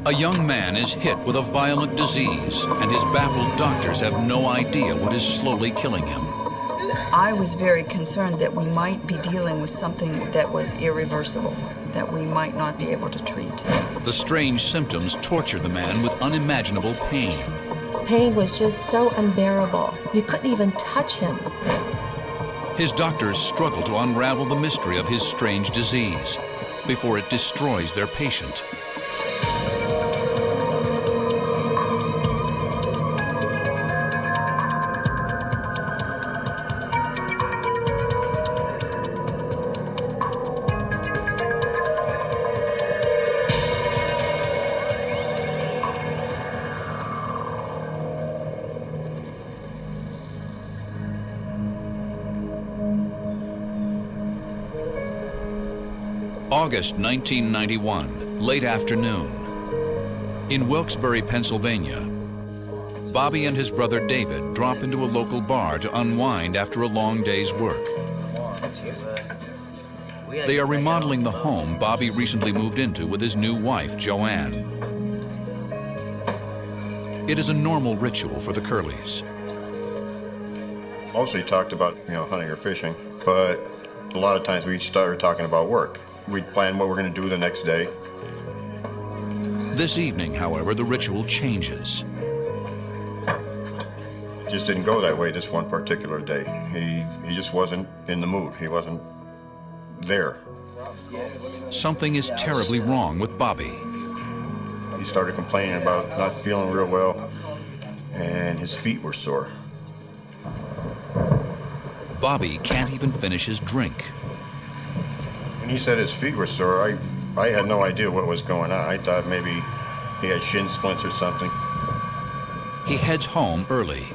A young man is hit with a violent disease, and his baffled doctors have no idea what is slowly killing him. I was very concerned that we might be dealing with something that was irreversible, that we might not be able to treat. The strange symptoms torture the man with unimaginable pain. Pain was just so unbearable. You couldn't even touch him. His doctors struggle to unravel the mystery of his strange disease before it destroys their patient. August 1991, late afternoon. In Wilkes-Barre, Pennsylvania, Bobby and his brother David drop into a local bar to unwind after a long day's work. They are remodeling the home Bobby recently moved into with his new wife, Joann. It is a normal ritual for the Curleys. Mostly talked about, hunting or fishing, but a lot of times we started talking about work. We'd plan what we're going to do the next day. This evening, however, the ritual changes. It just didn't go that way this one particular day. He just wasn't in the mood. He wasn't there. Something is terribly wrong with Bobby. He started complaining about not feeling real well, and his feet were sore. Bobby can't even finish his drink. When he said his feet were sore, I had no idea what was going on. I thought maybe he had shin splints or something. He heads home early.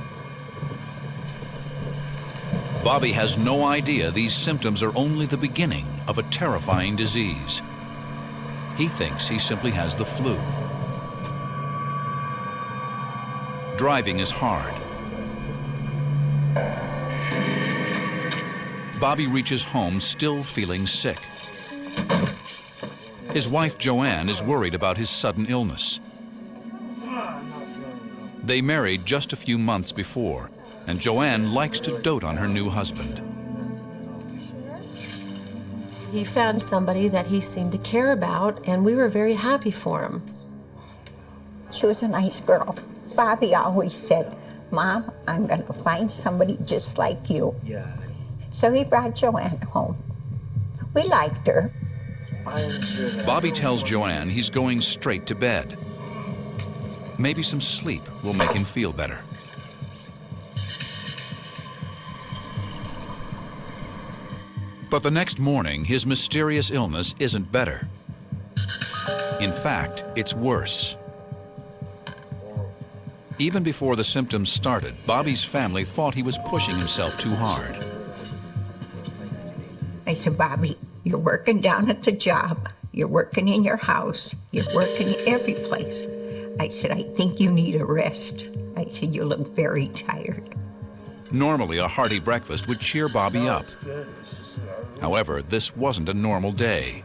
Bobby has no idea these symptoms are only the beginning of a terrifying disease. He thinks he simply has the flu. Driving is hard. Bobby reaches home still feeling sick. His wife, Joann, is worried about his sudden illness. They married just a few months before, and Joann likes to dote on her new husband. He found somebody that he seemed to care about, and we were very happy for him. She was a nice girl. Bobby always said, "Mom, I'm going to find somebody just like you." Yeah. So he brought Joann home. We liked her. Bobby tells Joann he's going straight to bed. Maybe some sleep will make him feel better. But the next morning, his mysterious illness isn't better. In fact, it's worse. Even before the symptoms started, Bobby's family thought he was pushing himself too hard. I said, "Bobby, you're working down at the job. You're working in your house. You're working every place." I said, "I think you need a rest." I said, "You look very tired." Normally, a hearty breakfast would cheer Bobby up. However, this wasn't a normal day.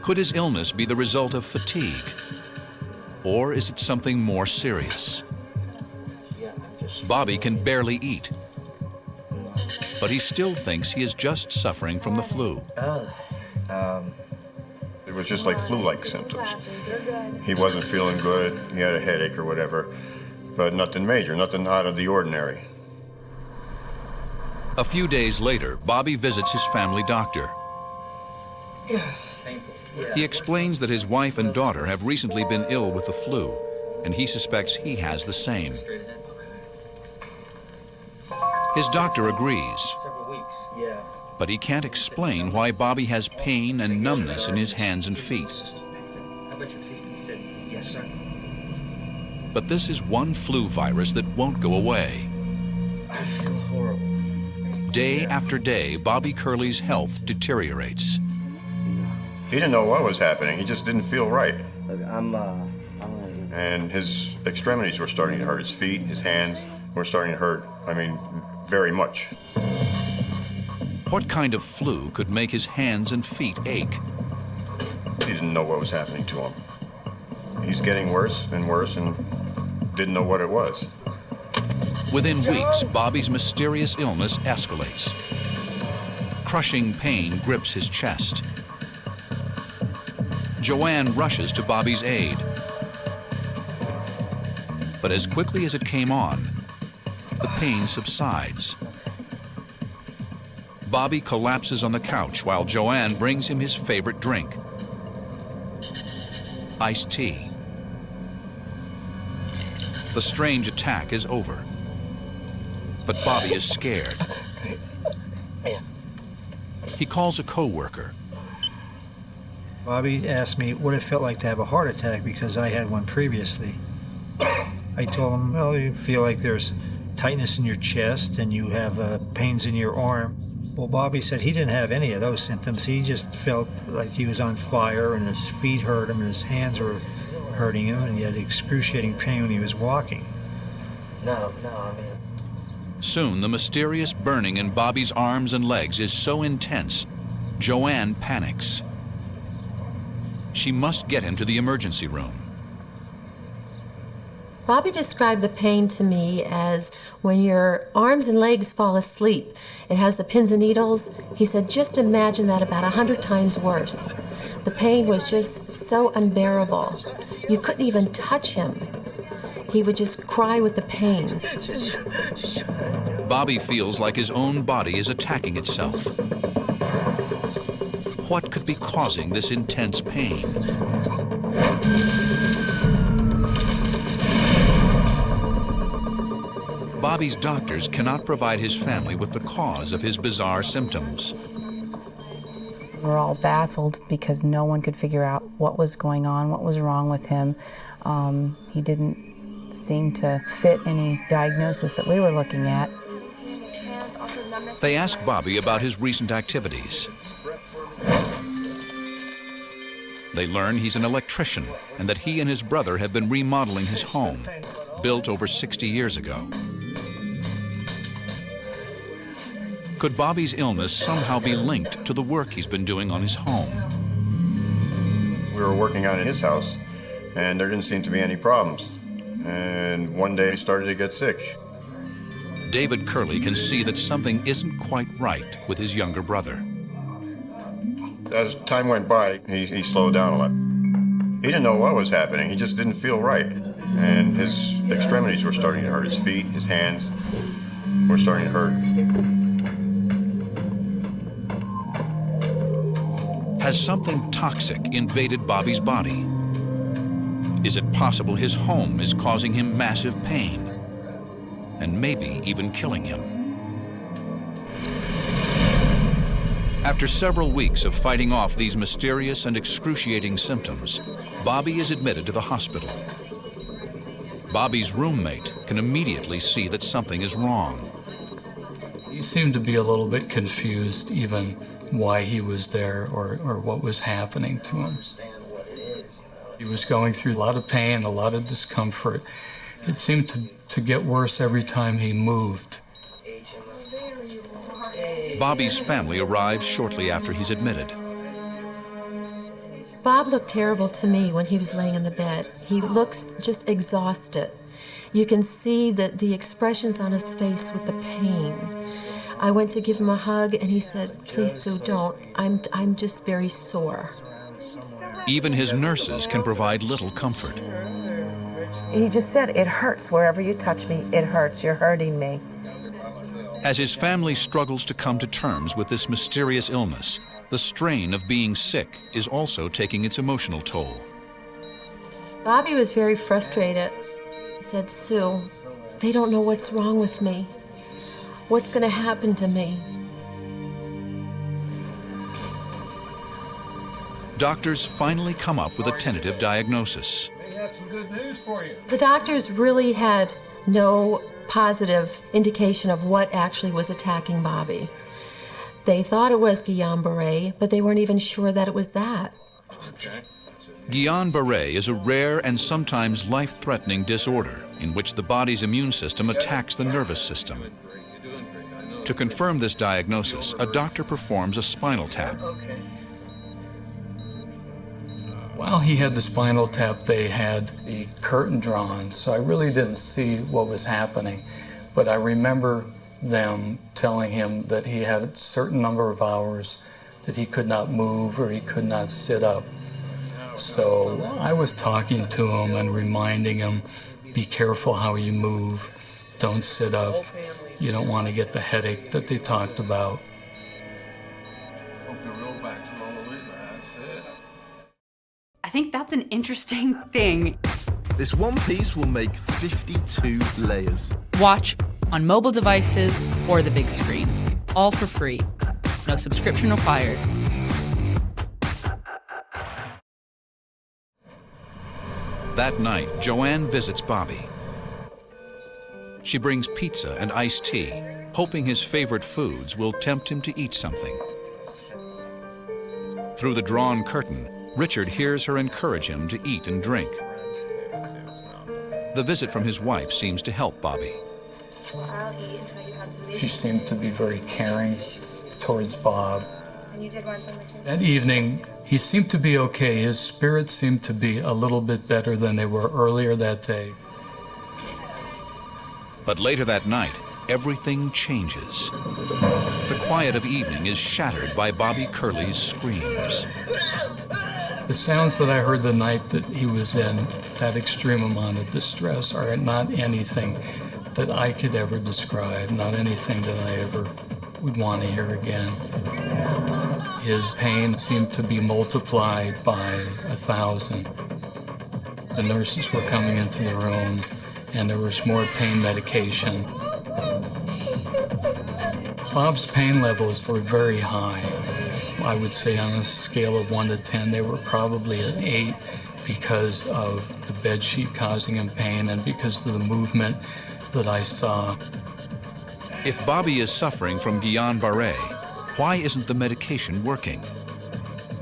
Could his illness be the result of fatigue? Or is it something more serious? Bobby can barely eat, but he still thinks he is just suffering from the flu. It was just like flu-like symptoms. He wasn't feeling good. He had a headache or whatever, but nothing major, nothing out of the ordinary. A few days later, Bobby visits his family doctor. He explains that his wife and daughter have recently been ill with the flu, and he suspects he has the same. His doctor agrees, but he can't explain why Bobby has pain and numbness in his hands and feet. But this is one flu virus that won't go away. I feel horrible. Day after day, Bobby Curley's health deteriorates. He didn't know what was happening. He just didn't feel right. Look, And his extremities were starting to hurt. His feet, his hands were starting to hurt. I mean, very much. What kind of flu could make his hands and feet ache? He didn't know what was happening to him. he's getting worse and worse and didn't know what it was. Within weeks, Bobby's mysterious illness escalates. Crushing pain grips his chest. Joann rushes to Bobby's aid. But as quickly as it came on, the pain subsides. Bobby collapses on the couch while Joann brings him his favorite drink, iced tea. The strange attack is over, but Bobby is scared. He calls a co-worker. Bobby asked me what it felt like to have a heart attack because I had one previously. I told him, well, you feel like there's tightness in your chest and you have pains in your arm. Well, Bobby said he didn't have any of those symptoms. He just felt like he was on fire and his feet hurt him and his hands were hurting him and he had excruciating pain when he was walking. No, I mean... Soon, the mysterious burning in Bobby's arms and legs is so intense, Joann panics. She must get him to the emergency room. Bobby described the pain to me as when your arms and legs fall asleep. It has the pins and needles. He said, just imagine that about 100 times worse. The pain was just so unbearable. You couldn't even touch him. He would just cry with the pain. Bobby feels like his own body is attacking itself. What could be causing this intense pain? Bobby's doctors cannot provide his family with the cause of his bizarre symptoms. We're all baffled because no one could figure out what was going on, what was wrong with him. He didn't seem to fit any diagnosis that we were looking at. They ask Bobby about his recent activities. They learn he's an electrician and that he and his brother have been remodeling his home, built over 60 years ago. Could Bobby's illness somehow be linked to the work he's been doing on his home? We were working out at his house, and there didn't seem to be any problems. And one day he started to get sick. David Curley can see that something isn't quite right with his younger brother. As time went by, he slowed down a lot. He didn't know what was happening. He just didn't feel right. And his extremities were starting to hurt. His feet, his hands were starting to hurt. Has something toxic invaded Bobby's body? Is it possible his home is causing him massive pain and maybe even killing him? After several weeks of fighting off these mysterious and excruciating symptoms, Bobby is admitted to the hospital. Bobby's roommate can immediately see that something is wrong. He seemed to be a little bit confused even why he was there or what was happening to him. He was going through a lot of pain, a lot of discomfort. It seemed to get worse every time he moved. Bobby's family arrives shortly after he's admitted. Bob looked terrible to me when he was laying in the bed. He looks just exhausted. You can see the expressions on his face with the pain. I went to give him a hug and he said, "Please, Sue, don't. I'm just very sore." Even his nurses can provide little comfort. He just said, "It hurts wherever you touch me. It hurts. You're hurting me." As his family struggles to come to terms with this mysterious illness, the strain of being sick is also taking its emotional toll. Bobby was very frustrated. He said, "Sue, they don't know what's wrong with me. What's going to happen to me?" Doctors finally come up with a tentative diagnosis. They have some good news for you. The doctors really had no positive indication of what actually was attacking Bobby. They thought it was Guillain-Barré, but they weren't even sure that it was that. Guillain-Barré is a rare and sometimes life-threatening disorder in which the body's immune system attacks the nervous system. To confirm this diagnosis, a doctor performs a spinal tap. While he had the spinal tap, they had the curtain drawn, so I really didn't see what was happening. But I remember them telling him that he had a certain number of hours that he could not move or he could not sit up. So I was talking to him and reminding him, be careful how you move, don't sit up, you don't want to get the headache that they talked about. I think that's an interesting thing. This one piece will make 52 layers. Watch on mobile devices or the big screen. All for free. No subscription required. That night, Joann visits Bobby. She brings pizza and iced tea, hoping his favorite foods will tempt him to eat something. Through the drawn curtain, Richard hears her encourage him to eat and drink. The visit from his wife seems to help Bobby. She seemed to be very caring towards Bob. That evening, he seemed to be okay. His spirits seemed to be a little bit better than they were earlier that day. But later that night, everything changes. The quiet of evening is shattered by Bobby Curley's screams. The sounds that I heard the night that he was in that extreme amount of distress are not anything that I could ever describe, not anything that I ever would want to hear again. His pain seemed to be multiplied by 1,000. The nurses were coming into the room, and there was more pain medication. Bob's pain levels were very high. I would say on a scale of 1 to 10, they were probably an 8 because of the bed sheet causing him pain and because of the movement that I saw. If Bobby is suffering from Guillain-Barré, why isn't the medication working?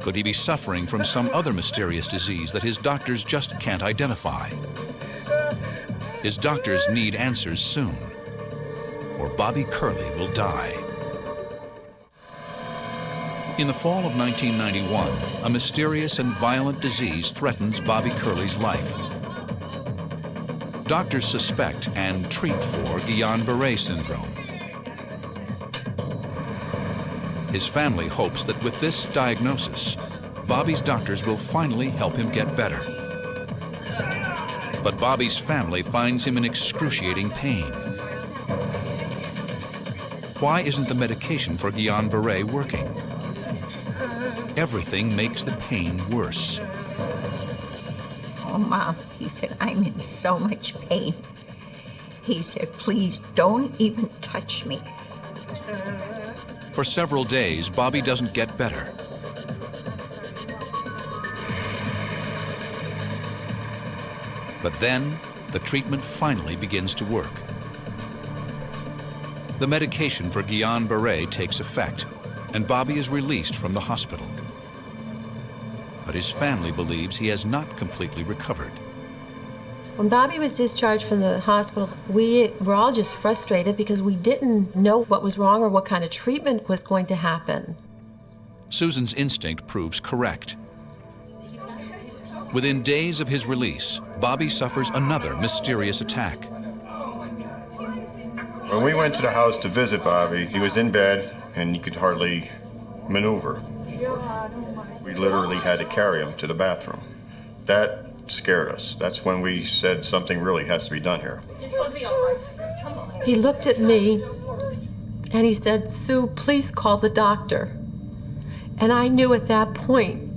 Could he be suffering from some other mysterious disease that his doctors just can't identify? His doctors need answers soon, or Bobby Curley will die. In the fall of 1991, a mysterious and violent disease threatens Bobby Curley's life. Doctors suspect and treat for Guillain-Barré syndrome. His family hopes that with this diagnosis, Bobby's doctors will finally help him get better. But Bobby's family finds him in excruciating pain. Why isn't the medication for Guillain-Barré working? Everything makes the pain worse. Oh, Mom, he said, I'm in so much pain. He said, please don't even touch me. For several days, Bobby doesn't get better. But then, the treatment finally begins to work. The medication for Guillain-Barré takes effect, and Bobby is released from the hospital. But his family believes he has not completely recovered. When Bobby was discharged from the hospital, we were all just frustrated because we didn't know what was wrong or what kind of treatment was going to happen. Susan's instinct proves correct. Within days of his release, Bobby suffers another mysterious attack. When we went to the house to visit Bobby, he was in bed and he could hardly maneuver. We literally had to carry him to the bathroom. That scared us. That's when we said something really has to be done here. He looked at me and he said, Sue, please call the doctor. And I knew at that point,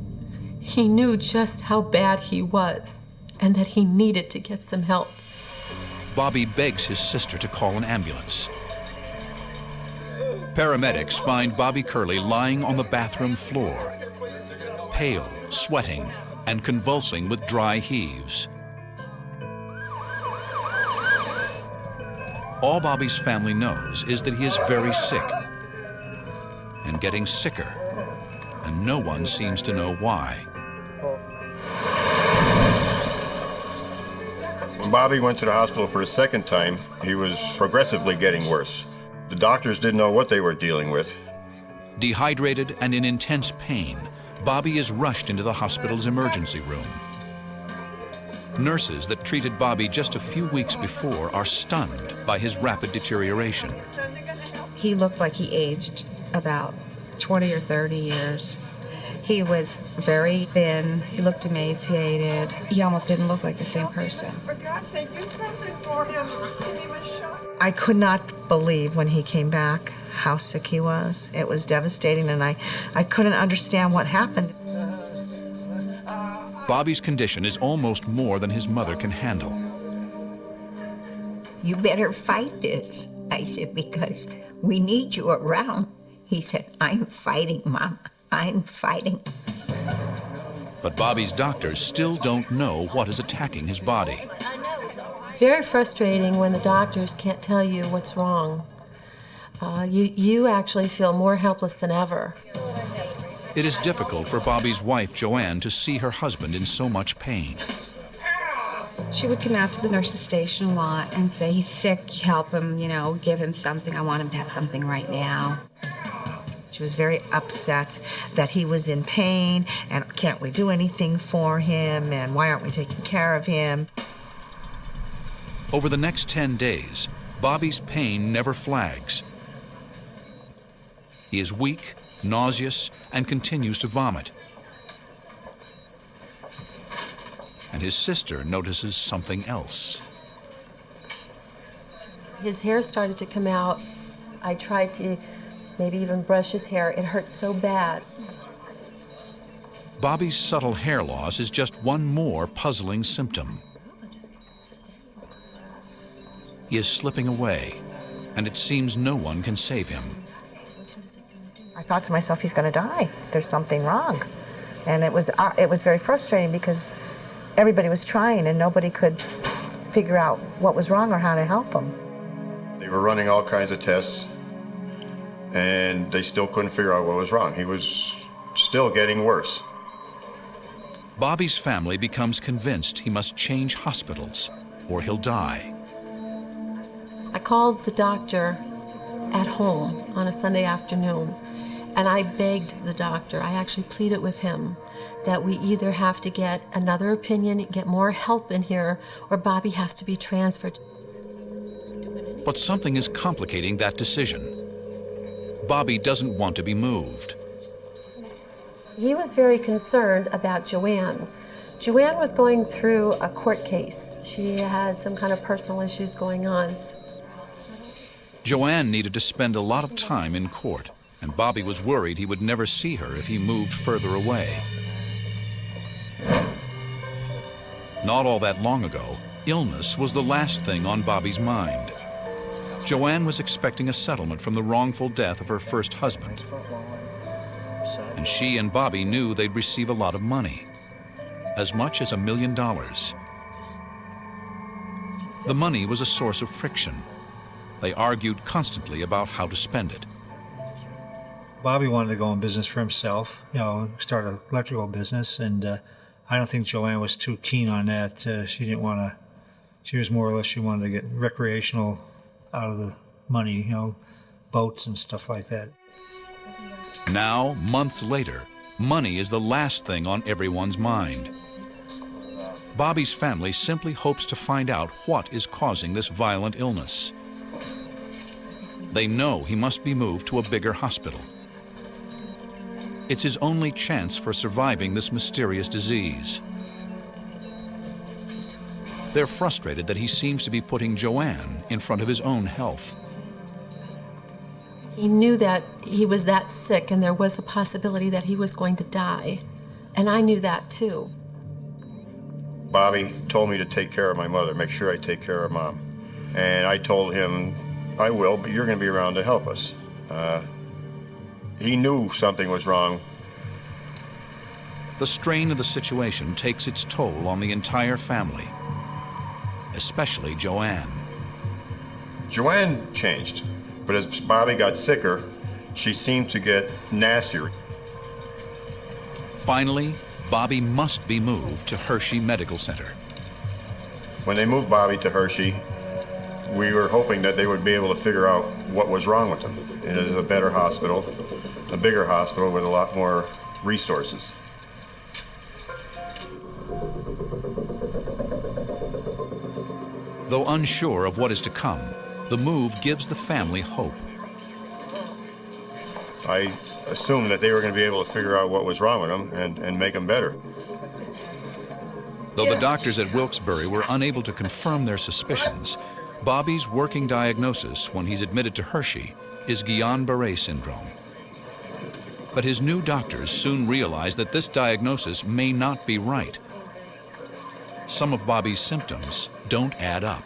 he knew just how bad he was and that he needed to get some help. Bobby begs his sister to call an ambulance. Paramedics find Bobby Curley lying on the bathroom floor, pale, sweating, and convulsing with dry heaves. All Bobby's family knows is that he is very sick and getting sicker, and no one seems to know why. When Bobby went to the hospital for a second time, he was progressively getting worse. The doctors didn't know what they were dealing with. Dehydrated and in intense pain, Bobby is rushed into the hospital's emergency room. Nurses that treated Bobby just a few weeks before are stunned by his rapid deterioration. He looked like he aged about 20 or 30 years. He was very thin. He looked emaciated. He almost didn't look like the same person. For God's sake, do something for him. Give him a shot. I could not believe when he came back how sick he was. It was devastating, and I couldn't understand what happened. Bobby's condition is almost more than his mother can handle. You better fight this, I said, because we need you around. He said, I'm fighting, Mom. I'm fighting. But Bobby's doctors still don't know what is attacking his body. It's very frustrating when the doctors can't tell you what's wrong. You actually feel more helpless than ever. It is difficult for Bobby's wife, Joann, to see her husband in so much pain. She would come out to the nurse's station a lot and say, he's sick, help him, give him something. I want him to have something right now. She was very upset that he was in pain, and can't we do anything for him, and why aren't we taking care of him? Over the next 10 days, Bobby's pain never flags. He is weak, nauseous, and continues to vomit. And his sister notices something else. His hair started to come out. I tried to maybe even brush his hair. It hurt so bad. Bobby's subtle hair loss is just one more puzzling symptom. He is slipping away, and it seems no one can save him. I thought to myself, he's going to die. There's something wrong. And it was very frustrating because everybody was trying and nobody could figure out what was wrong or how to help him. They were running all kinds of tests, and they still couldn't figure out what was wrong. He was still getting worse. Bobby's family becomes convinced he must change hospitals or he'll die. I called the doctor at home on a Sunday afternoon, and I begged the doctor, I actually pleaded with him that we either have to get another opinion, get more help in here, or Bobby has to be transferred. But something is complicating that decision. Bobby doesn't want to be moved. He was very concerned about Joann. Joann was going through a court case. She had some kind of personal issues going on. Joann needed to spend a lot of time in court, and Bobby was worried he would never see her if he moved further away. Not all that long ago, illness was the last thing on Bobby's mind. Joann was expecting a settlement from the wrongful death of her first husband. And she and Bobby knew they'd receive a lot of money, as much as $1 million. The money was a source of friction. They argued constantly about how to spend it. Bobby wanted to go in business for himself, start an electrical business, and I don't think Joann was too keen on that. She didn't want to, she was more or less, she wanted to get recreational out of the money, boats and stuff like that. Now, months later, money is the last thing on everyone's mind. Bobby's family simply hopes to find out what is causing this violent illness. They know he must be moved to a bigger hospital. It's his only chance for surviving this mysterious disease. They're frustrated that he seems to be putting Joann in front of his own health. He knew that he was that sick and there was a possibility that he was going to die. And I knew that too. Bobby told me to take care of my mother, make sure I take care of Mom. And I told him, I will, but you're going to be around to help us. He knew something was wrong. The strain of the situation takes its toll on the entire family, especially Joann. Joann changed, but as Bobby got sicker, she seemed to get nastier. Finally, Bobby must be moved to Hershey Medical Center. When they moved Bobby to Hershey, we were hoping that they would be able to figure out what was wrong with him. It is a better hospital, a bigger hospital with a lot more resources. Though unsure of what is to come, the move gives the family hope. I assumed that they were going to be able to figure out what was wrong with him and make him better. Though the doctors at Wilkes-Barre were unable to confirm their suspicions, Bobby's working diagnosis when he's admitted to Hershey is Guillain-Barré syndrome. But his new doctors soon realize that this diagnosis may not be right. Some of Bobby's symptoms don't add up.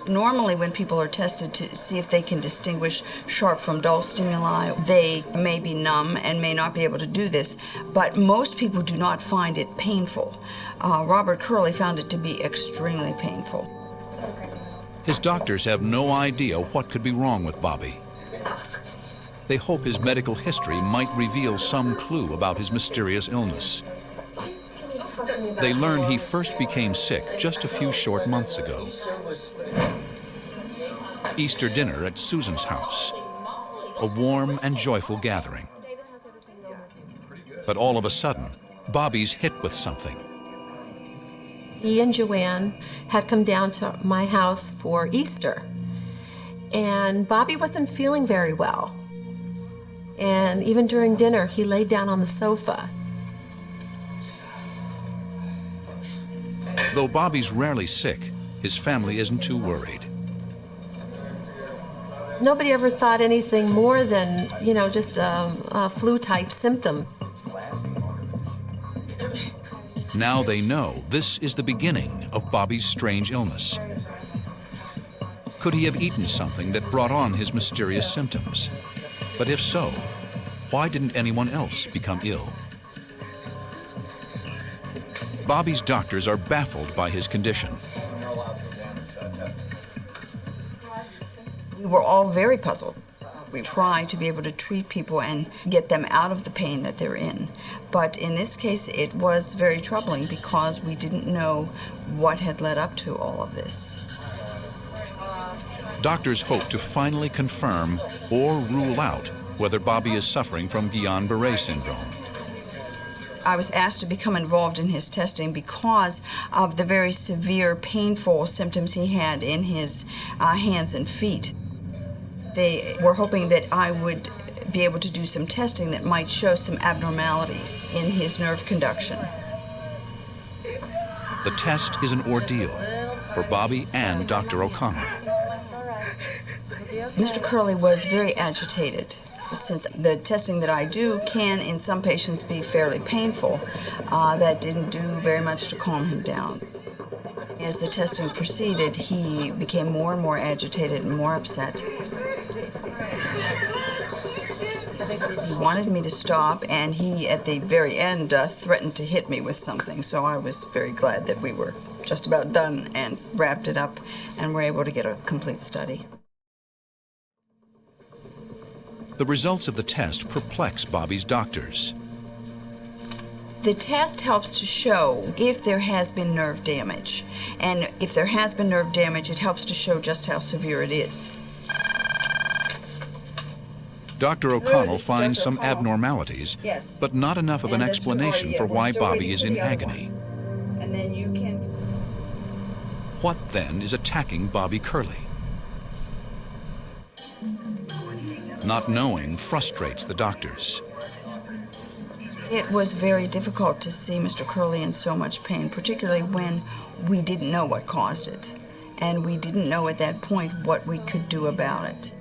Normally, when people are tested to see if they can distinguish sharp from dull stimuli, they may be numb and may not be able to do this, but most people do not find it painful. Robert Curley found it to be extremely painful. His doctors have no idea what could be wrong with Bobby. They hope his medical history might reveal some clue about his mysterious illness. They learn he first became sick just a few short months ago. Easter dinner at Susan's house, a warm and joyful gathering. But all of a sudden, Bobby's hit with something. He and Joann had come down to my house for Easter, and Bobby wasn't feeling very well. And even during dinner, he laid down on the sofa. Though Bobby's rarely sick, his family isn't too worried. Nobody ever thought anything more than, just a flu-type symptom. Now they know this is the beginning of Bobby's strange illness. Could he have eaten something that brought on his mysterious symptoms? But if so, why didn't anyone else become ill? Bobby's doctors are baffled by his condition. We were all very puzzled. We try to be able to treat people and get them out of the pain that they're in. But in this case, it was very troubling because we didn't know what had led up to all of this. Doctors hope to finally confirm or rule out whether Bobby is suffering from Guillain-Barré syndrome. I was asked to become involved in his testing because of the very severe, painful symptoms he had in his hands and feet. They were hoping that I would be able to do some testing that might show some abnormalities in his nerve conduction. The test is an ordeal for Bobby and Dr. O'Connell. Mr. Curley was very agitated. Since the testing that I do can, in some patients, be fairly painful, that didn't do very much to calm him down. As the testing proceeded, he became more and more agitated and more upset. He wanted me to stop, and he, at the very end, threatened to hit me with something, so I was very glad that we were just about done and wrapped it up and were able to get a complete study. The results of the test perplex Bobby's doctors. The test helps to show if there has been nerve damage. And if there has been nerve damage, it helps to show just how severe it is. Dr. O'Connell finds some abnormalities, Yes. but not enough of an explanation for why Bobby is in agony. And then you can... What then is attacking Bobby Curley? Not knowing frustrates the doctors. It was very difficult to see Mr. Curley in so much pain, particularly when we didn't know what caused it. And we didn't know at that point what we could do about it.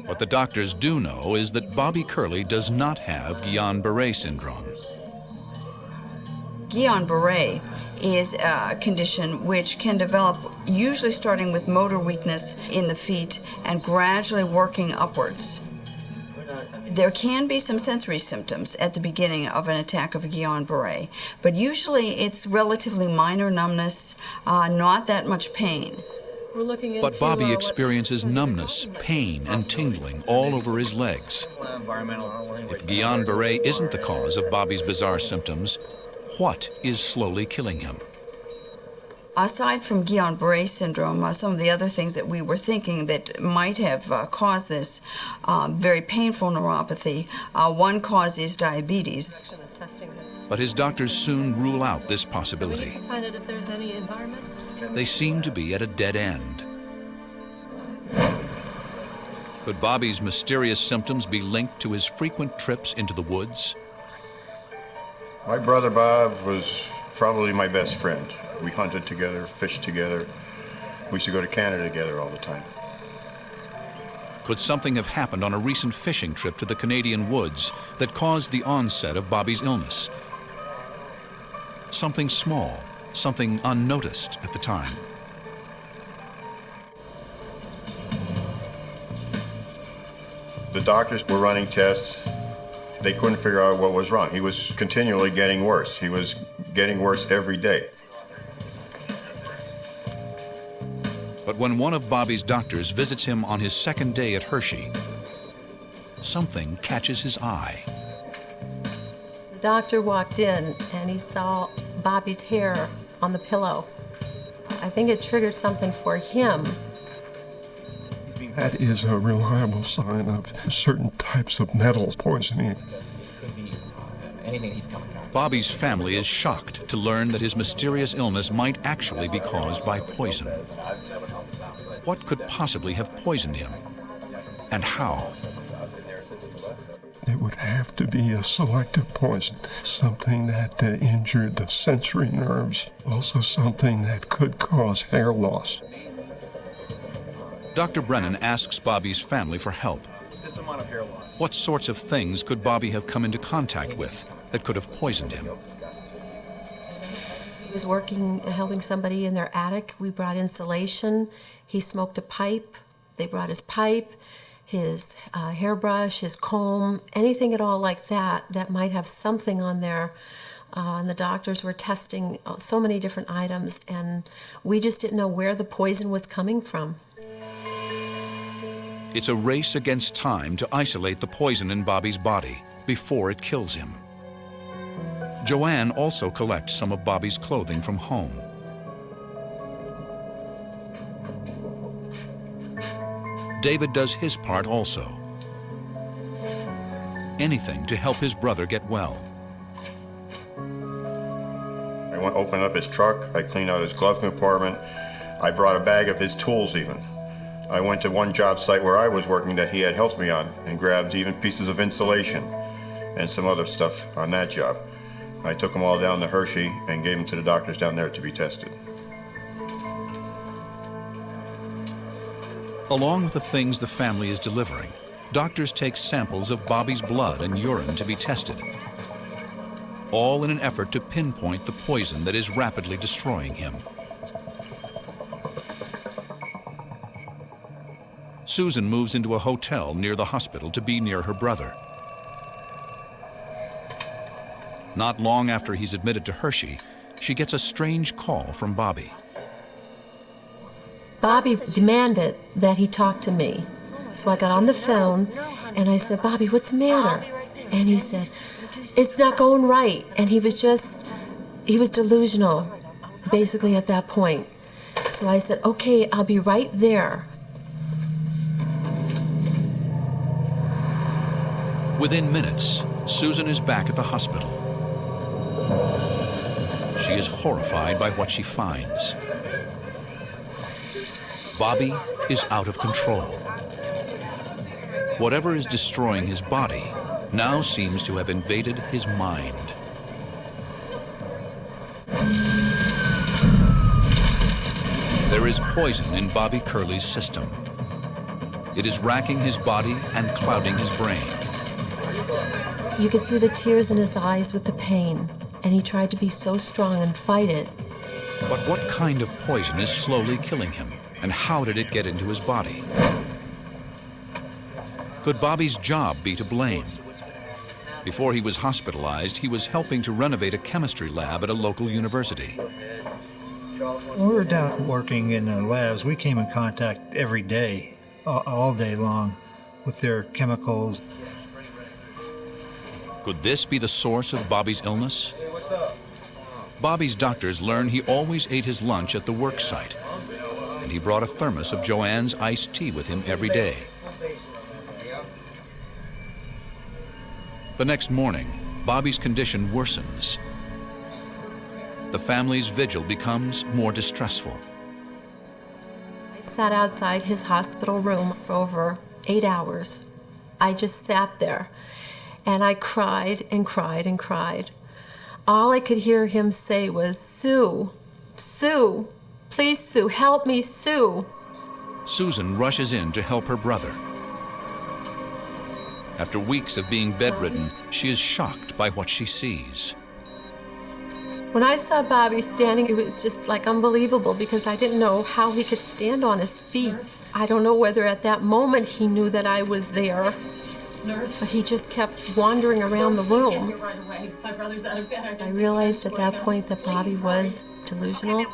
What the doctors do know is that Bobby Curley does not have Guillain-Barré syndrome. Guillain-Barré is a condition which can develop usually starting with motor weakness in the feet and gradually working upwards. There can be some sensory symptoms at the beginning of an attack of Guillain-Barré, but usually it's relatively minor numbness, not that much pain. But Bobby experiences numbness, pain, and tingling all over his legs. If Guillain-Barré isn't the cause of Bobby's bizarre symptoms, what is slowly killing him? Aside from Guillain-Barré syndrome, some of the other things that we were thinking that might have caused this very painful neuropathy, one cause is diabetes. But his doctors soon rule out this possibility. Find out if there's any environment. They seem to be at a dead end. Could Bobby's mysterious symptoms be linked to his frequent trips into the woods? My brother Bob was probably my best friend. We hunted together, fished together. We used to go to Canada together all the time. Could something have happened on a recent fishing trip to the Canadian woods that caused the onset of Bobby's illness? Something small, something unnoticed at the time. The doctors were running tests. They couldn't figure out what was wrong. He was continually getting worse. He was getting worse every day. But when one of Bobby's doctors visits him on his second day at Hershey, something catches his eye. The doctor walked in and he saw Bobby's hair on the pillow. I think it triggered something for him. That is a reliable sign of certain types of metals poisoning. Bobby's family is shocked to learn that his mysterious illness might actually be caused by poison. What could possibly have poisoned him? And how? It would have to be a selective poison, something that injured the sensory nerves, also something that could cause hair loss. Dr. Brennan asks Bobby's family for help. What sorts of things could Bobby have come into contact with that could have poisoned him? He was working, helping somebody in their attic. We brought insulation. He smoked a pipe. They brought his pipe, his hairbrush, his comb, anything at all like that that might have something on there. And the doctors were testing so many different items, and we just didn't know where the poison was coming from. It's a race against time to isolate the poison in Bobby's body before it kills him. Joann also collects some of Bobby's clothing from home. David does his part also. Anything to help his brother get well. I went open up his truck. I cleaned out his glove compartment. I brought a bag of his tools even. I went to one job site where I was working that he had helped me on and grabbed even pieces of insulation and some other stuff on that job. I took them all down to Hershey and gave them to the doctors down there to be tested. Along with the things the family is delivering, doctors take samples of Bobby's blood and urine to be tested, all in an effort to pinpoint the poison that is rapidly destroying him. Susan moves into a hotel near the hospital to be near her brother. Not long after he's admitted to Hershey, she gets a strange call from Bobby. Bobby demanded that he talk to me. So I got on the phone and I said, "Bobby, what's the matter?" And he said, "It's not going right." And he was delusional, basically at that point. So I said, "Okay, I'll be right there." Within minutes, Susan is back at the hospital. She is horrified by what she finds. Bobby is out of control. Whatever is destroying his body now seems to have invaded his mind. There is poison in Bobby Curley's system. It is racking his body and clouding his brain. You could see the tears in his eyes with the pain, and he tried to be so strong and fight it. But what kind of poison is slowly killing him, and how did it get into his body? Could Bobby's job be to blame? Before he was hospitalized, he was helping to renovate a chemistry lab at a local university. When we were down working in the labs, we came in contact every day, all day long, with their chemicals. Could this be the source of Bobby's illness? Bobby's doctors learn he always ate his lunch at the work site, and he brought a thermos of Joann's iced tea with him every day. The next morning, Bobby's condition worsens. The family's vigil becomes more distressful. I sat outside his hospital room for over 8 hours. I just sat there, and I cried and cried and cried. All I could hear him say was, "Sue, Sue, please, Sue, help me, Sue." Susan rushes in to help her brother. After weeks of being bedridden, she is shocked by what she sees. When I saw Bobby standing, it was just like unbelievable because I didn't know how he could stand on his feet. I don't know whether at that moment he knew that I was there, but he just kept wandering around the room. I realized at that point that Bobby was delusional.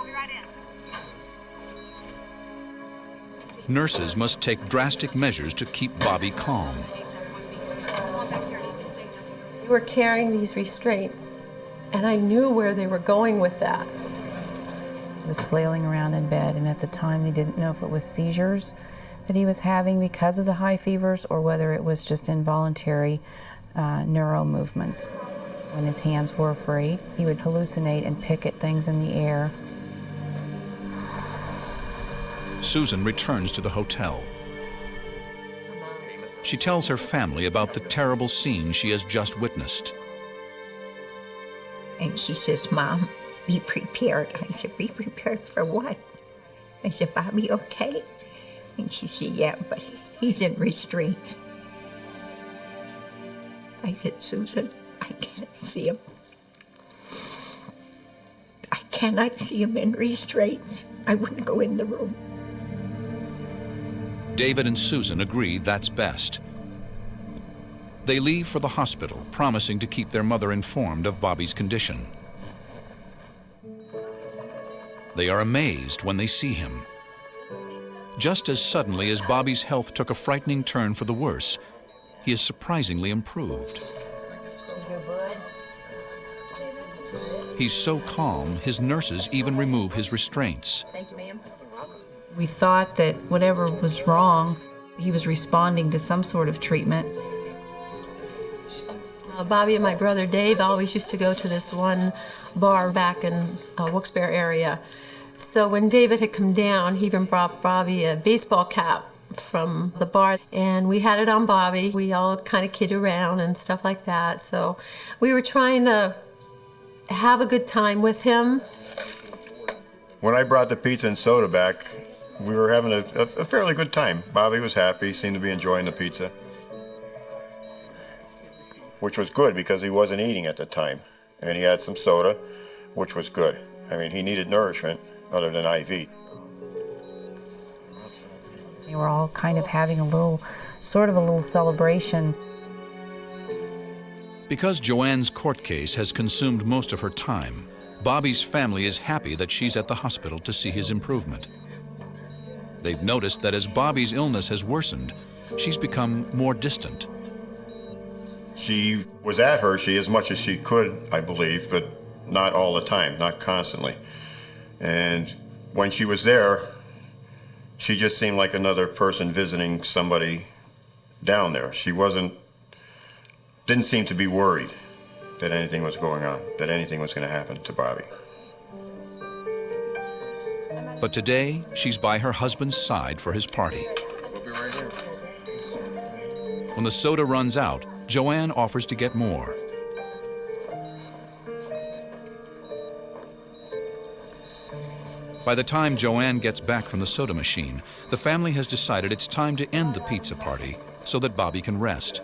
Nurses must take drastic measures to keep Bobby calm. They were carrying these restraints, and I knew where they were going with that. He was flailing around in bed, and at the time they didn't know if it was seizures that he was having because of the high fevers or whether it was just involuntary neuro movements. When his hands were free, he would hallucinate and pick at things in the air. Susan returns to the hotel. She tells her family about the terrible scene she has just witnessed. And she says, "Mom, be prepared." I said, "Be prepared for what?" I said, "Bobby, okay?" And she said, "Yeah, but he's in restraints." I said, "Susan, I can't see him. I cannot see him in restraints. I wouldn't go in the room." David and Susan agree that's best. They leave for the hospital, promising to keep their mother informed of Bobby's condition. They are amazed when they see him. Just as suddenly as Bobby's health took a frightening turn for the worse, he is surprisingly improved. He's so calm, his nurses even remove his restraints. Thank you, ma'am. We thought that whatever was wrong, he was responding to some sort of treatment. Bobby and my brother Dave always used to go to this one bar back in Wilkes-Barre area. So when David had come down, he even brought Bobby a baseball cap from the bar, and we had it on Bobby. We all kind of kid around and stuff like that. So we were trying to have a good time with him. When I brought the pizza and soda back, we were having a fairly good time. Bobby was happy, seemed to be enjoying the pizza, which was good because he wasn't eating at the time. And he had some soda, which was good. I mean, he needed nourishment other than IV. They were all kind of having a little celebration. Because Joann's court case has consumed most of her time, Bobby's family is happy that she's at the hospital to see his improvement. They've noticed that as Bobby's illness has worsened, she's become more distant. She was at Hershey as much as she could, I believe, but not all the time, not constantly. And when she was there, she just seemed like another person visiting somebody down there. She didn't seem to be worried that anything was going on, that anything was going to happen to Bobby. But today, she's by her husband's side for his party. When the soda runs out, Joann offers to get more. By the time Joann gets back from the soda machine, the family has decided it's time to end the pizza party so that Bobby can rest.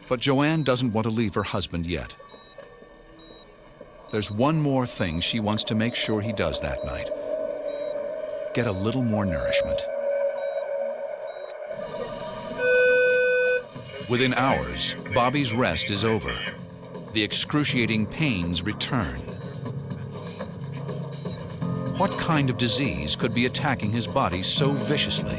But Joann doesn't want to leave her husband yet. There's one more thing she wants to make sure he does that night. Get a little more nourishment. Within hours, Bobby's rest is over. The excruciating pains return. What kind of disease could be attacking his body so viciously?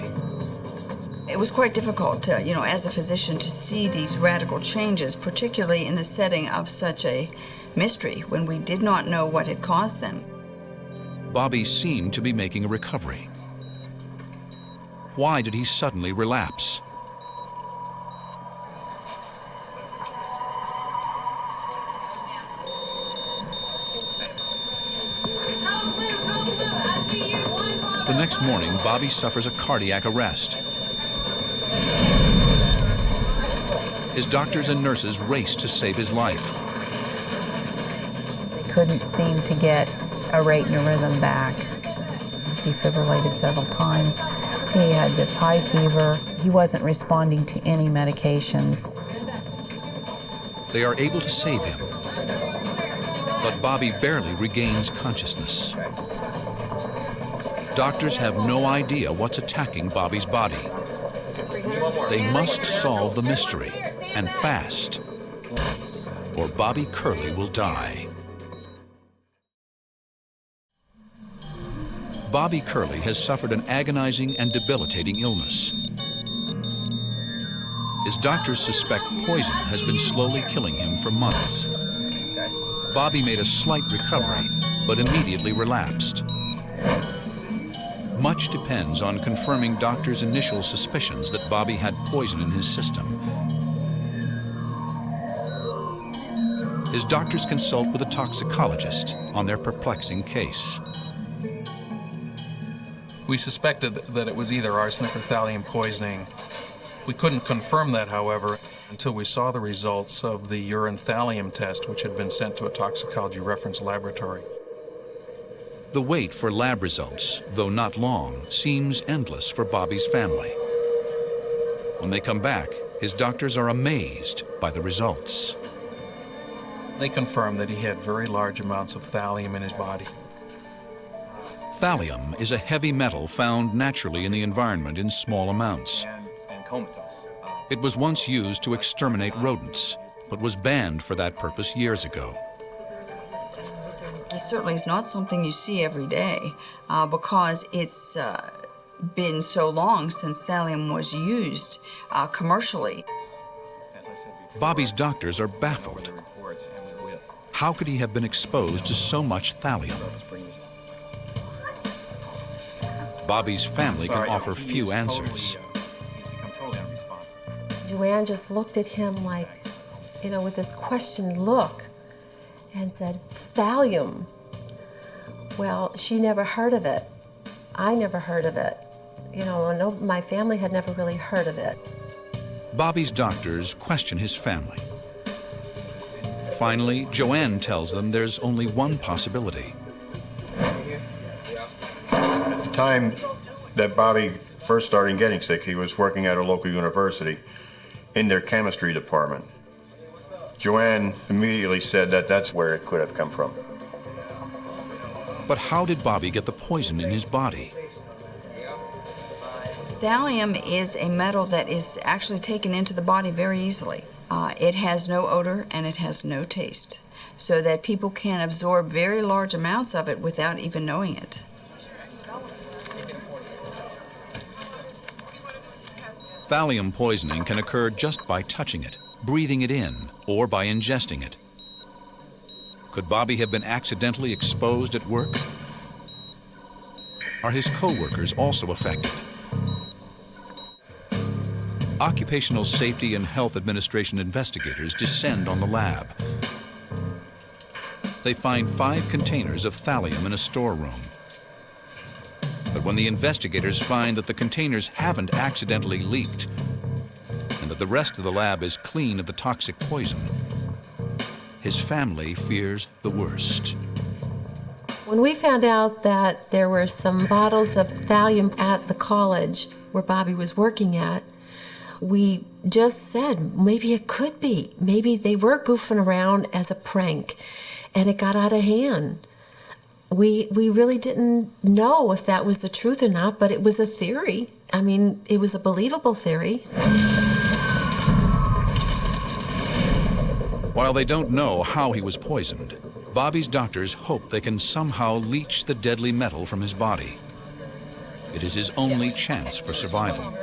It was quite difficult to, as a physician, to see these radical changes, particularly in the setting of such a mystery when we did not know what had caused them. Bobby seemed to be making a recovery. Why did he suddenly relapse? The next morning, Bobby suffers a cardiac arrest. His doctors and nurses race to save his life. They couldn't seem to get a rate and a rhythm back. He was defibrillated several times. He had this high fever. He wasn't responding to any medications. They are able to save him, but Bobby barely regains consciousness. Doctors have no idea what's attacking Bobby's body. They must solve the mystery, and fast, or Bobby Curley will die. Bobby Curley has suffered an agonizing and debilitating illness. His doctors suspect poison has been slowly killing him for months. Bobby made a slight recovery, but immediately relapsed. Much depends on confirming doctors' initial suspicions that Bobby had poison in his system. His doctors consult with a toxicologist on their perplexing case. We suspected that it was either arsenic or thallium poisoning. We couldn't confirm that, however, until we saw the results of the urine thallium test, which had been sent to a toxicology reference laboratory. The wait for lab results, though not long, seems endless for Bobby's family. When they come back, his doctors are amazed by the results. They confirmed that he had very large amounts of thallium in his body. Thallium is a heavy metal found naturally in the environment in small amounts. It was once used to exterminate rodents, but was banned for that purpose years ago. It certainly is not something you see every day because it's been so long since thallium was used commercially. Bobby's doctors are baffled. How could he have been exposed to so much thallium? Bobby's family can offer few answers. Joann just looked at him like, with this questioned look and said, "Thallium." Well, she never heard of it. I never heard of it. No, my family had never really heard of it. Bobby's doctors question his family. Finally, Joann tells them there's only one possibility. At the time that Bobby first started getting sick, he was working at a local university in their chemistry department. Joann immediately said that that's where it could have come from. But how did Bobby get the poison in his body? Thallium is a metal that is actually taken into the body very easily. It has no odor and it has no taste, so that people can absorb very large amounts of it without even knowing it. Thallium poisoning can occur just by touching it, breathing it in, or by ingesting it. Could Bobby have been accidentally exposed at work? Are his co-workers also affected? Occupational Safety and Health Administration investigators descend on the lab. They find 5 containers of thallium in a storeroom. But when the investigators find that the containers haven't accidentally leaked and that the rest of the lab is clean of the toxic poison, his family fears the worst. When we found out that there were some bottles of thallium at the college where Bobby was working at, we just said, maybe it could be. Maybe they were goofing around as a prank and it got out of hand. We really didn't know if that was the truth or not, but it was a theory. I mean, it was a believable theory. While they don't know how he was poisoned, Bobby's doctors hope they can somehow leach the deadly metal from his body. It is his only chance for survival.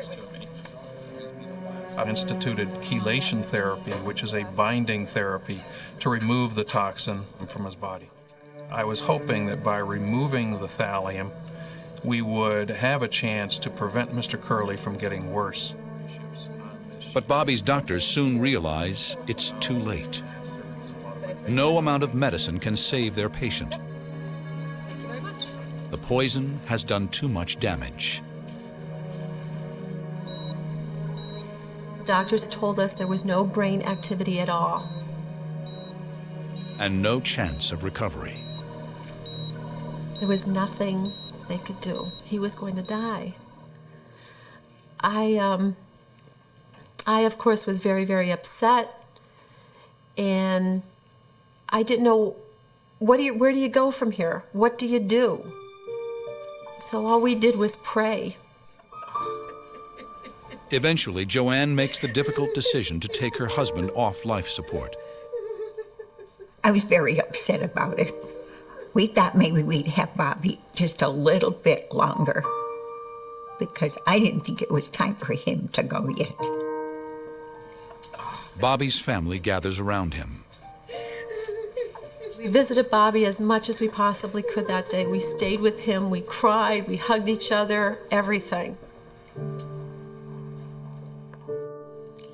I instituted chelation therapy, which is a binding therapy to remove the toxin from his body. I was hoping that by removing the thallium, we would have a chance to prevent Mr. Curley from getting worse. But Bobby's doctors soon realize it's too late. No amount of medicine can save their patient. The poison has done too much damage. Doctors told us there was no brain activity at all. And no chance of recovery. There was nothing they could do. He was going to die. I of course, was very, very upset. And I didn't know, where do you go from here? What do you do? So all we did was pray. Eventually, Joann makes the difficult decision to take her husband off life support. I was very upset about it. We thought maybe we'd have Bobby just a little bit longer because I didn't think it was time for him to go yet. Bobby's family gathers around him. We visited Bobby as much as we possibly could that day. We stayed with him, we cried, we hugged each other, everything.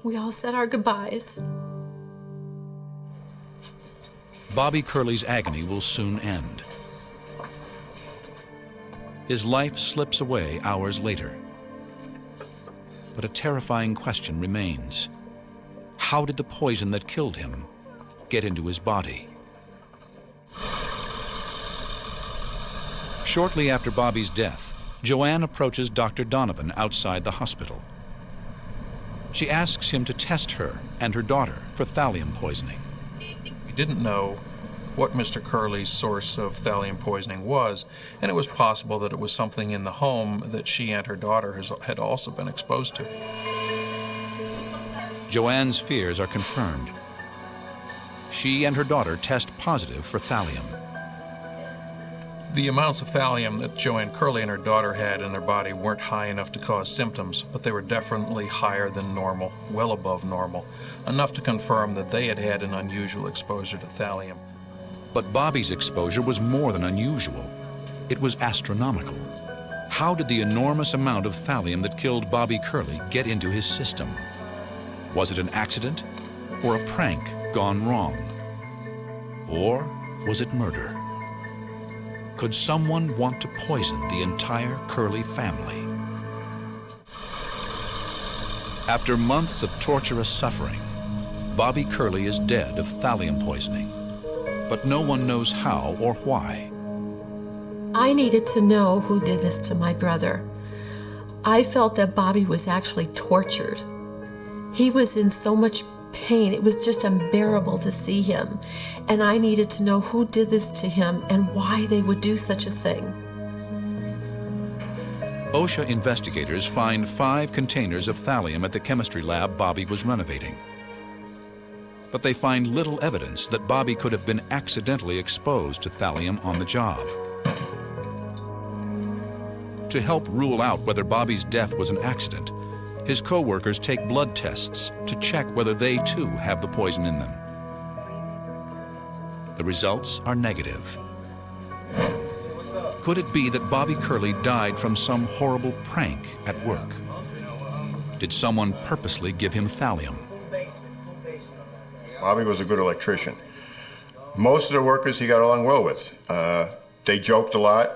We all said our goodbyes. Bobby Curley's agony will soon end. His life slips away hours later. But a terrifying question remains. How did the poison that killed him get into his body? Shortly after Bobby's death, Joann approaches Dr. Donovan outside the hospital. She asks him to test her and her daughter for thallium poisoning. We didn't know what Mr. Curley's source of thallium poisoning was, and it was possible that it was something in the home that she and her daughter had also been exposed to. Joann's fears are confirmed. She and her daughter test positive for thallium. The amounts of thallium that Joann Curley and her daughter had in their body weren't high enough to cause symptoms, but they were definitely higher than normal, well above normal, enough to confirm that they had had an unusual exposure to thallium. But Bobby's exposure was more than unusual. It was astronomical. How did the enormous amount of thallium that killed Bobby Curley get into his system? Was it an accident or a prank gone wrong? Or was it murder? Could someone want to poison the entire Curley family? After months of torturous suffering, Bobby Curley is dead of thallium poisoning, but no one knows how or why. I needed to know who did this to my brother. I felt that Bobby was actually tortured. He was in so much pain. It was just unbearable to see him. And I needed to know who did this to him and why they would do such a thing. OSHA investigators find 5 containers of thallium at the chemistry lab Bobby was renovating. But they find little evidence that Bobby could have been accidentally exposed to thallium on the job. To help rule out whether Bobby's death was an accident, his co-workers take blood tests to check whether they too have the poison in them. The results are negative. Could it be that Bobby Curley died from some horrible prank at work? Did someone purposely give him thallium? Bobby was a good electrician. Most of the workers he got along well with. They joked a lot.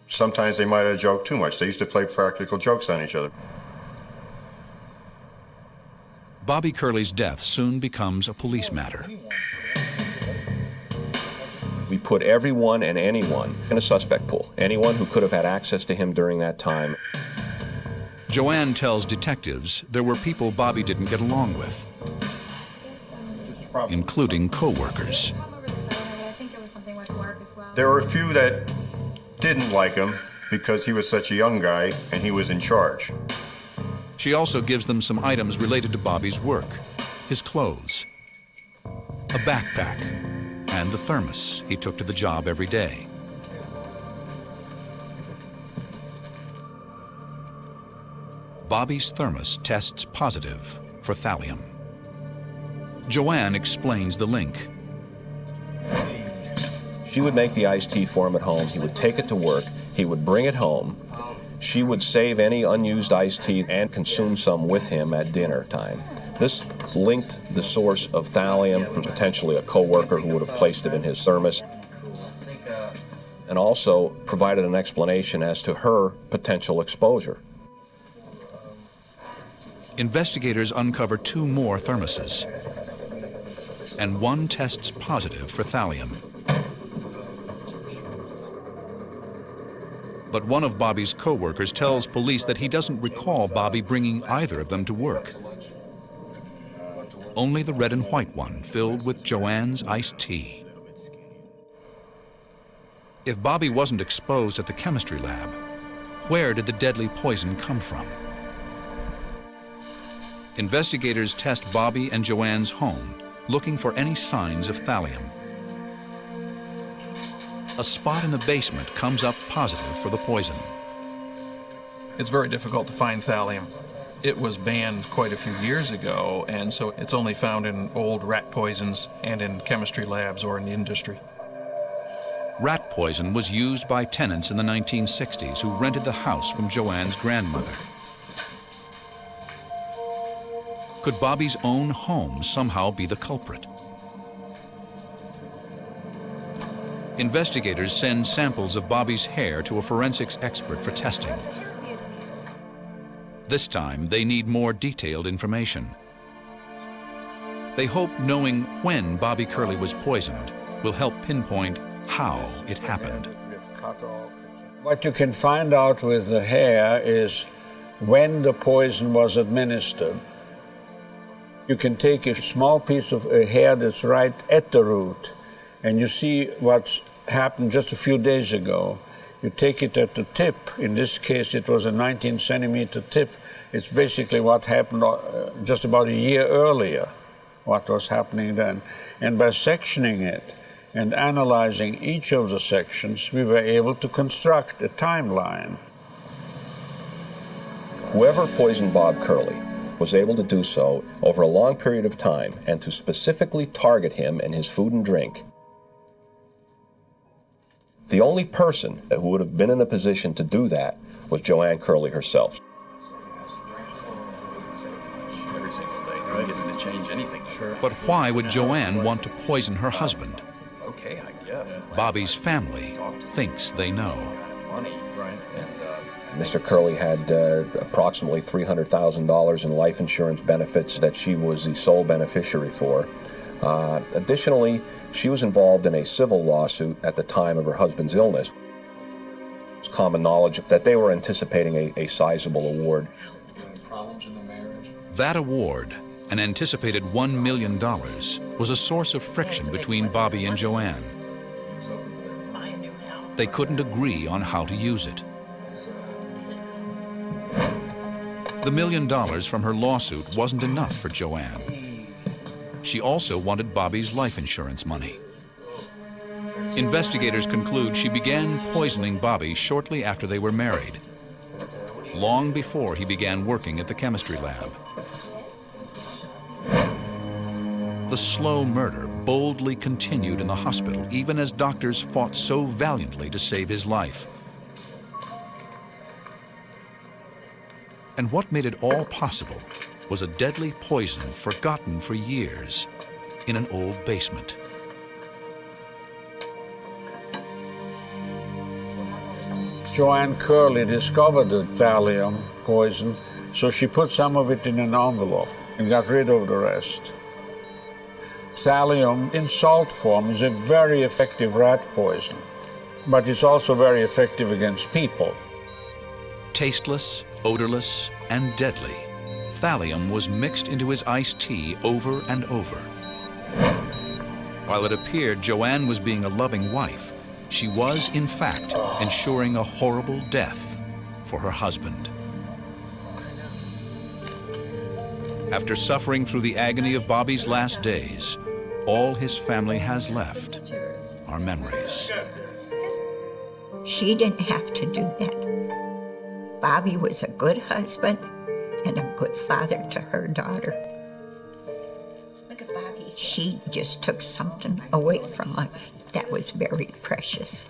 Sometimes they might have joked too much. They used to play practical jokes on each other. Bobby Curley's death soon becomes a police matter. We put everyone and anyone in a suspect pool, anyone who could have had access to him during that time. Joann tells detectives there were people Bobby didn't get along with, including co-workers. There were a few that didn't like him because he was such a young guy and he was in charge. She also gives them some items related to Bobby's work, his clothes, a backpack, and the thermos he took to the job every day. Bobby's thermos tests positive for thallium. Joann explains the link. She would make the iced tea for him at home. He would take it to work. He would bring it home. She would save any unused iced tea and consume some with him at dinner time. This linked the source of thallium, potentially a co-worker who would have placed it in his thermos, and also provided an explanation as to her potential exposure. Investigators uncover 2 more thermoses, and one tests positive for thallium. But one of Bobby's co-workers tells police that he doesn't recall Bobby bringing either of them to work. Only the red and white one filled with Joann's iced tea. If Bobby wasn't exposed at the chemistry lab, where did the deadly poison come from? Investigators test Bobby and Joann's home, looking for any signs of thallium. A spot in the basement comes up positive for the poison. It's very difficult to find thallium. It was banned quite a few years ago, and so it's only found in old rat poisons and in chemistry labs or in the industry. Rat poison was used by tenants in the 1960s who rented the house from Joann's grandmother. Could Bobby's own home somehow be the culprit? Investigators send samples of Bobby's hair to a forensics expert for testing. This time, they need more detailed information. They hope knowing when Bobby Curley was poisoned will help pinpoint how it happened. What you can find out with the hair is when the poison was administered. You can take a small piece of hair that's right at the root, and you see what's happened just a few days ago. You take it at the tip. In this case, it was a 19-centimeter tip. It's basically what happened just about a year earlier, what was happening then. And by sectioning it and analyzing each of the sections, we were able to construct a timeline. Whoever poisoned Bob Curley was able to do so over a long period of time and to specifically target him and his food and drink. The only person who would have been in a position to do that was Joann Curley herself. Every single day, I get to change anything. Sure. But why would Joann want to poison her husband? Okay, I guess. Bobby's family thinks they know. Money, right? Mr. Curley had approximately $300,000 in life insurance benefits that she was the sole beneficiary for. Additionally, she was involved in a civil lawsuit at the time of her husband's illness. It's common knowledge that they were anticipating a sizable award. That award, an anticipated $1 million, was a source of friction between Bobby and Joann. They couldn't agree on how to use it. The $1 million from her lawsuit wasn't enough for Joann. She also wanted Bobby's life insurance money. Investigators conclude she began poisoning Bobby shortly after they were married, long before he began working at the chemistry lab. The slow murder boldly continued in the hospital, even as doctors fought so valiantly to save his life. And what made it all possible was a deadly poison forgotten for years in an old basement. Joann Curley discovered the thallium poison, so she put some of it in an envelope and got rid of the rest. Thallium in salt form is a very effective rat poison, but it's also very effective against people. Tasteless, odorless, and deadly, thallium was mixed into his iced tea over and over. While it appeared Joann was being a loving wife, she was, in fact, ensuring a horrible death for her husband. After suffering through the agony of Bobby's last days, all his family has left are memories. She didn't have to do that. Bobby was a good husband and a good father to her daughter. She just took something away from us that was very precious.